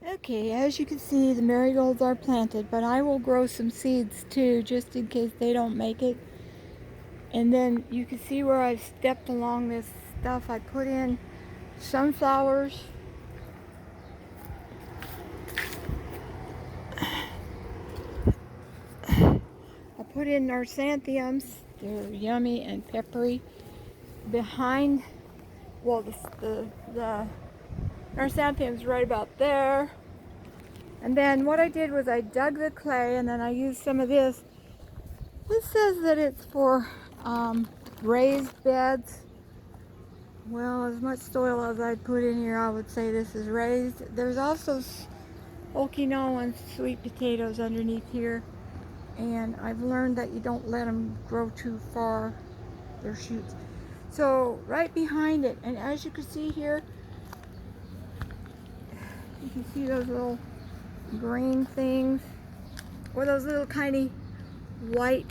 Okay, as you can see, the marigolds are planted, but I will grow some seeds too, just in case they don't make it. And then you can see where I've stepped along this stuff. I put in sunflowers. I put in narsanthums. They're yummy and peppery. Behind, well, the narsanthum's right about there. And then what I did was I dug the clay, and then I used some of this. This says that it's for raised beds. Well, as much soil as I put in here, I would say this is raised. There's also Okinawan sweet potatoes underneath here, and I've learned that you don't let them grow too far, their shoots. So right behind it, and as you can see here, you can see those little green things, or those little tiny white,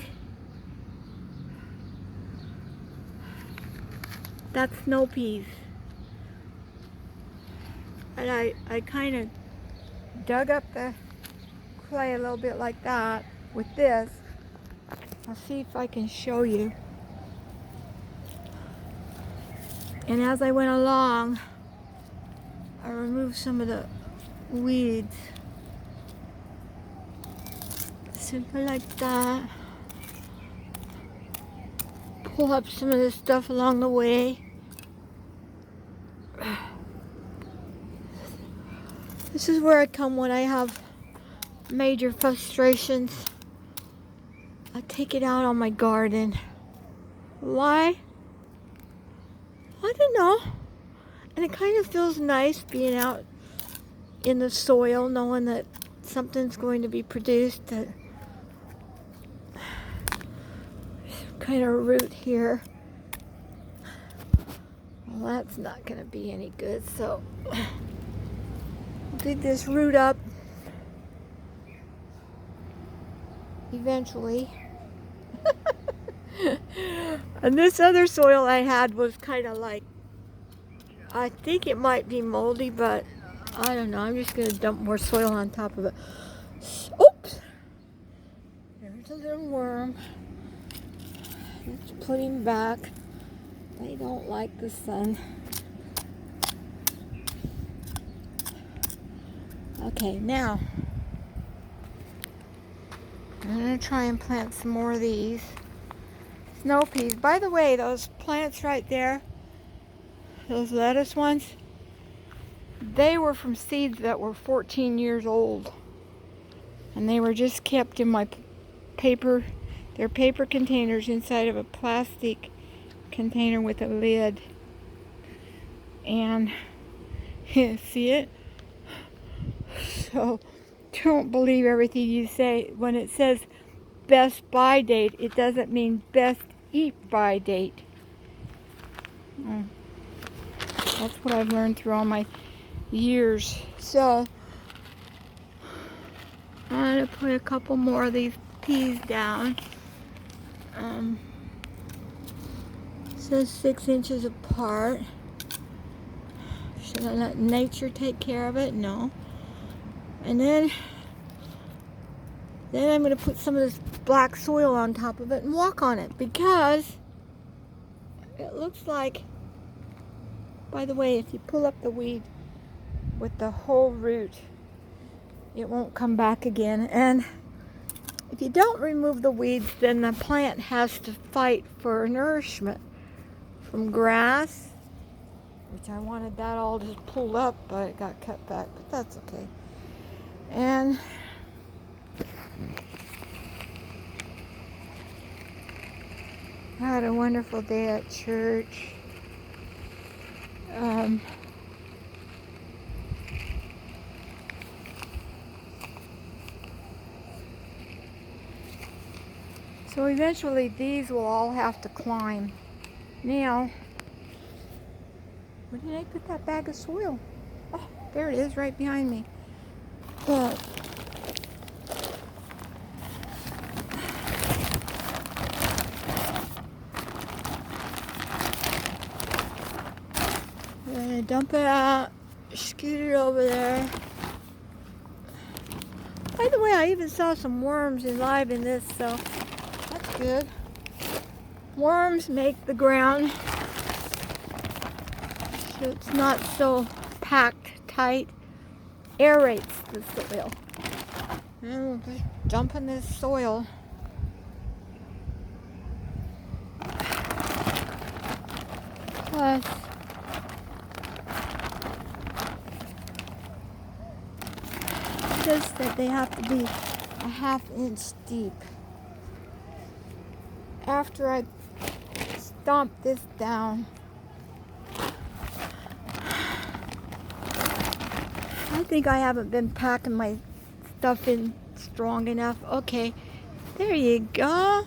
that's snow peas. And I kind of dug up the clay a little bit like that with this. I'll see if I can show you. And as I went along, I removed some of the weeds. Simple like that. Pull up some of this stuff along the way. This is where I come when I have major frustrations. I take it out on my garden. Why? I don't know. And it kind of feels nice being out in the soil, knowing that something's going to be produced. That kind of root here. Well, that's not going to be any good, so dig this root up eventually. And this other soil I had was kind of like, I think it might be moldy, but I don't know. I'm just going to dump more soil on top of it. Oops! There's a little worm. Let's put him back. They don't like the sun. Okay, now I'm going to try and plant some more of these snow peas. By the way, those plants right there, those lettuce ones, they were from seeds that were 14 years old. And they were just kept in my paper, they're paper containers inside of a plastic container with a lid. And see it? So don't believe everything you say. When it says best buy date, it doesn't mean best eat by date. That's what I've learned through all my years. So I'm going to put a couple more of these peas down. It says 6 inches apart. Should I let nature take care of it? No. And then I'm going to put some of this black soil on top of it and walk on it, because it looks like, by the way, if you pull up the weed with the whole root, it won't come back again. And if you don't remove the weeds, then the plant has to fight for nourishment from grass, which I wanted that all just pulled up, but it got cut back, but that's okay. And I had a wonderful day at church. So eventually these will all have to climb. Now, where did I put that bag of soil? Oh, there it is, right behind me. But I'm gonna dump it out scoot it over there. By the way, I even saw some worms alive in this, so that's good. Worms make the ground so it's not so packed tight, aerates the soil. And we'll just dump in this soil. Plus, it says that they have to be a ½ inch deep. After I stomp this down, I think I haven't been packing my stuff in strong enough. Okay, there you go.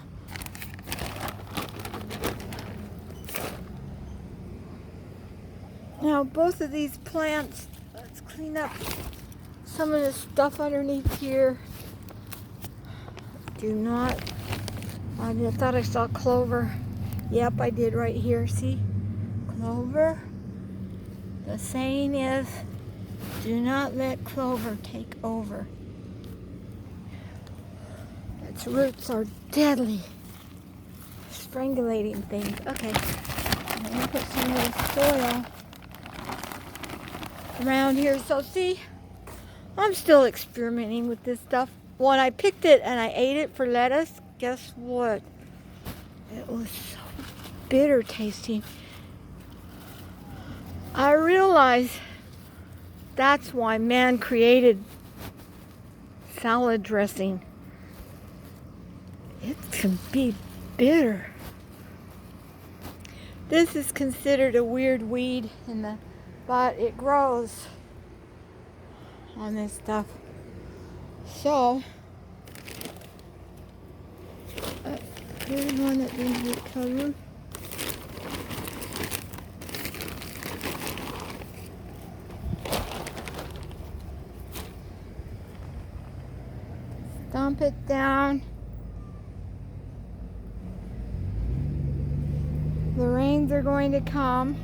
Now both of these plants, let's clean up some of the stuff underneath here. Do not, I thought I saw clover. Yep, I did right here, see? Clover. The saying is, do not let clover take over. Its roots are deadly, strangulating things. Okay, I'm gonna put some of this soil around here. So see, I'm still experimenting with this stuff. When I picked it and I ate it for lettuce, guess what? It was so bitter tasting. I realized that's why man created salad dressing. It can be bitter. This is considered a weird weed but it grows on this stuff. So, here's one that didn't get covered. Dump it down. The rains are going to come.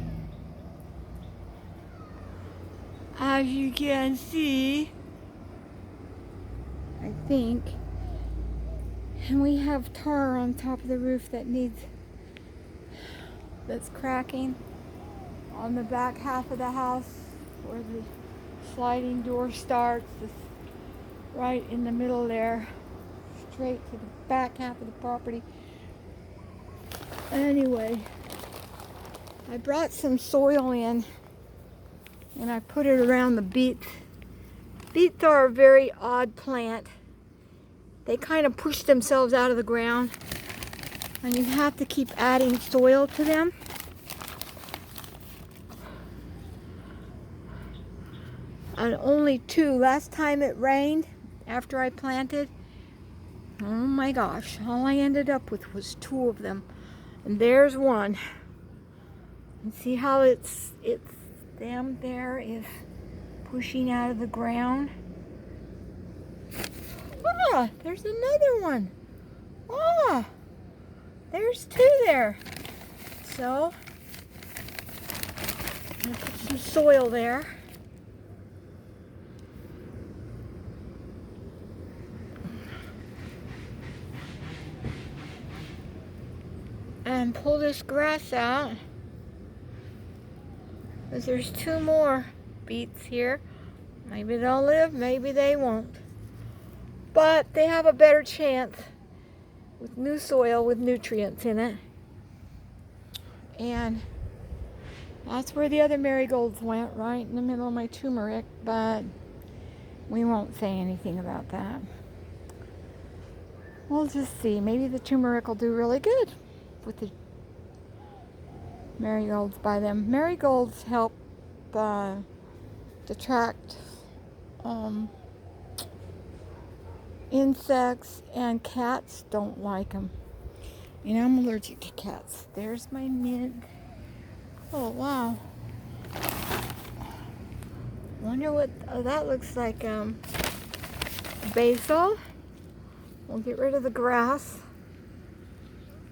As you can see, I think. And we have tar on top of the roof that's cracking on the back half of the house where the sliding door starts. Right in the middle there, straight to the back half of the property. Anyway, I brought some soil in and I put it around the beets. Beets are a very odd plant. They kind of push themselves out of the ground and you have to keep adding soil to them. And only two. Last time it rained, after I planted, oh my gosh, all I ended up with was 2 of them. And there's one. And see how its stem there is pushing out of the ground? Ah, there's another one. Ah, there's 2 there. So, I'm gonna put some soil there. And pull this grass out, because there's 2 more beets here. Maybe they'll live, maybe they won't. But they have a better chance with new soil with nutrients in it. And that's where the other marigolds went, right in the middle of my turmeric, but we won't say anything about that. We'll just see. Maybe the turmeric will do really good with the marigolds by them. Marigolds help detract insects, and cats don't like them. And I'm allergic to cats. There's my mint. Oh wow. Wonder what that looks like. Basil. We'll get rid of the grass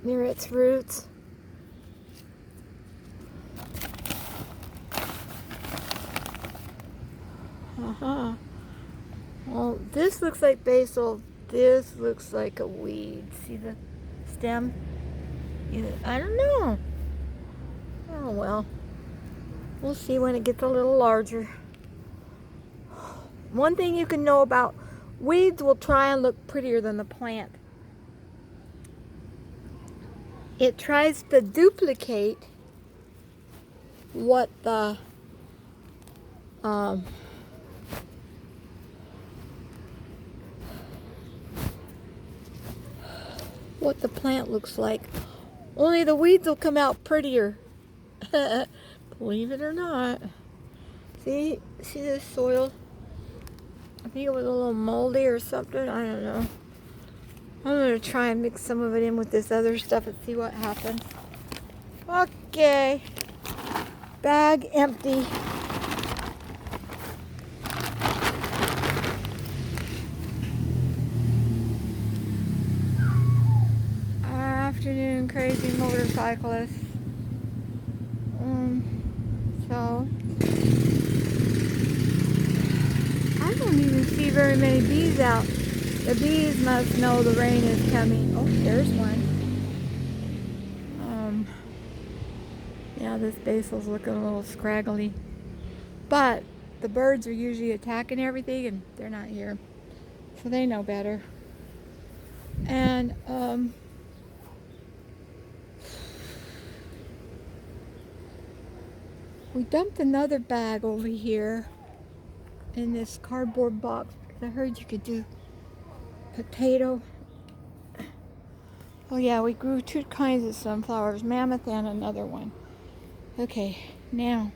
near its roots. Uh-huh. Well, this looks like basil. This looks like a weed. See the stem? I don't know. Oh well. We'll see when it gets a little larger. One thing you can know about weeds, will try and look prettier than the plant. It tries to duplicate what the plant looks like. Only the weeds will come out prettier. Believe it or not. See this soil? I think it was a little moldy or something. I don't know. I'm going to try and mix some of it in with this other stuff and see what happens. Okay. Bag empty. Afternoon crazy motorcyclist. So I don't even see very many bees out. The bees must know the rain is coming. Oh, there's one. Yeah, this basil's looking a little scraggly. But the birds are usually attacking everything and they're not here. So they know better. And we dumped another bag over here in this cardboard box because I heard you could do potato. Oh yeah, we grew 2 kinds of sunflowers, mammoth and another one. Okay, now,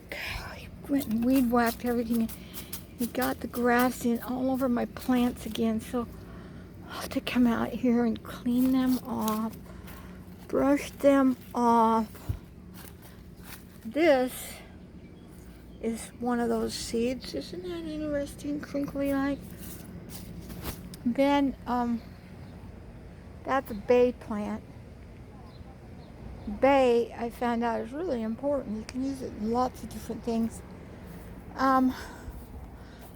God, I went and weed whacked everything. We got the grass in all over my plants again, so I'll have to come out here and clean them off, brush them off. This is one of those seeds. Isn't that interesting, crinkly like? Then, that's a bay plant. Bay, I found out, is really important. You can use it in lots of different things. So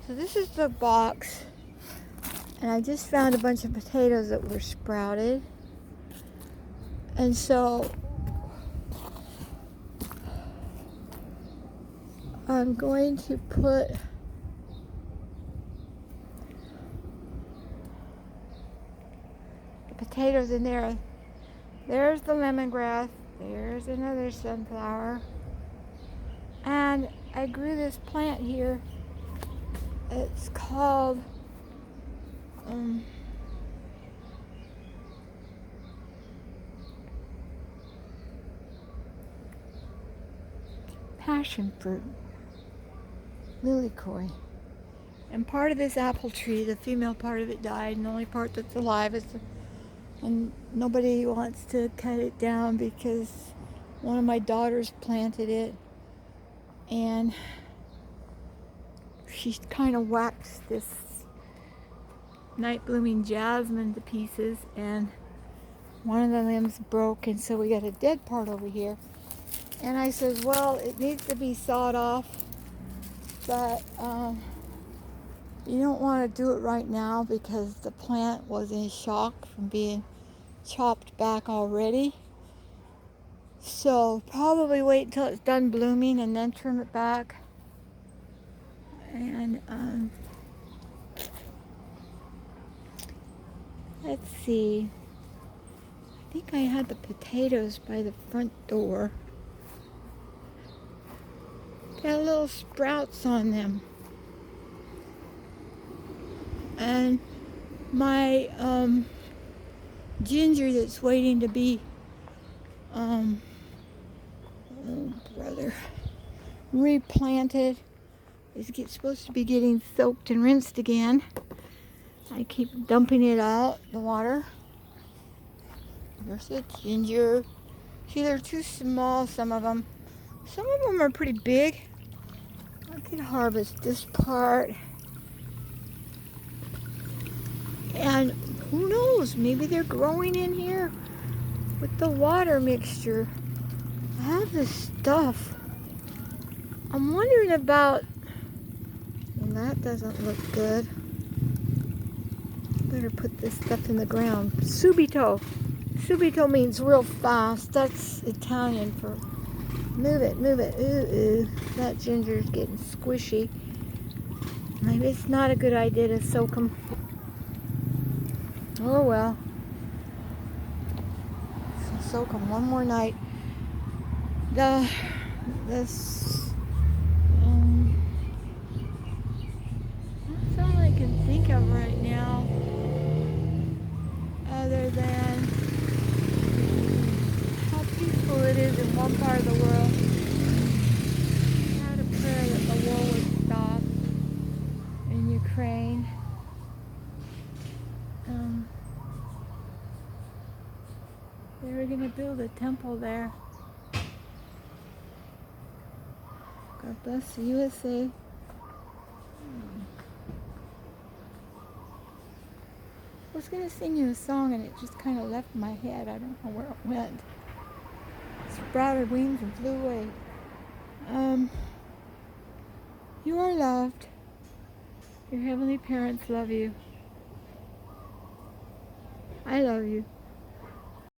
this is the box. And I just found a bunch of potatoes that were sprouted. And so I'm going to put the potatoes in there. There's the lemongrass. There's another sunflower. And I grew this plant here. It's called passion fruit, lilikoi. And part of this apple tree, the female part of it died, and the only part that's alive is and nobody wants to cut it down because one of my daughters planted it, and she kind of waxed this night blooming jasmine to pieces, and one of the limbs broke, and so we got a dead part over here. And I said, well, it needs to be sawed off, but you don't want to do it right now because the plant was in shock from being chopped back already. So probably wait until it's done blooming and then trim it back. And let's see. I think I had the potatoes by the front door. Got little sprouts on them. And my ginger that's waiting to be replanted is supposed to be getting soaked and rinsed again. I keep dumping it out, the water. There's the ginger. See, they're too small, some of them. Some of them are pretty big. I could harvest this part. And who knows, maybe they're growing in here with the water mixture. I have this stuff. I'm wondering about That doesn't look good. Better put this stuff in the ground. Subito. Subito means real fast. That's Italian for move it, move it. Ooh, ooh. That ginger's getting squishy. Maybe it's not a good idea to soak them. Oh well. So soak them one more night. This that's all I can think of right now, other than how peaceful it is in one part of the world. I had a prayer that the war would stop in Ukraine. They were going to build a temple there. God bless the USA. I was going to sing you a song and it just kind of left my head. I don't know where it went. It sprouted wings and flew away. You are loved. Your heavenly parents love you. I love you.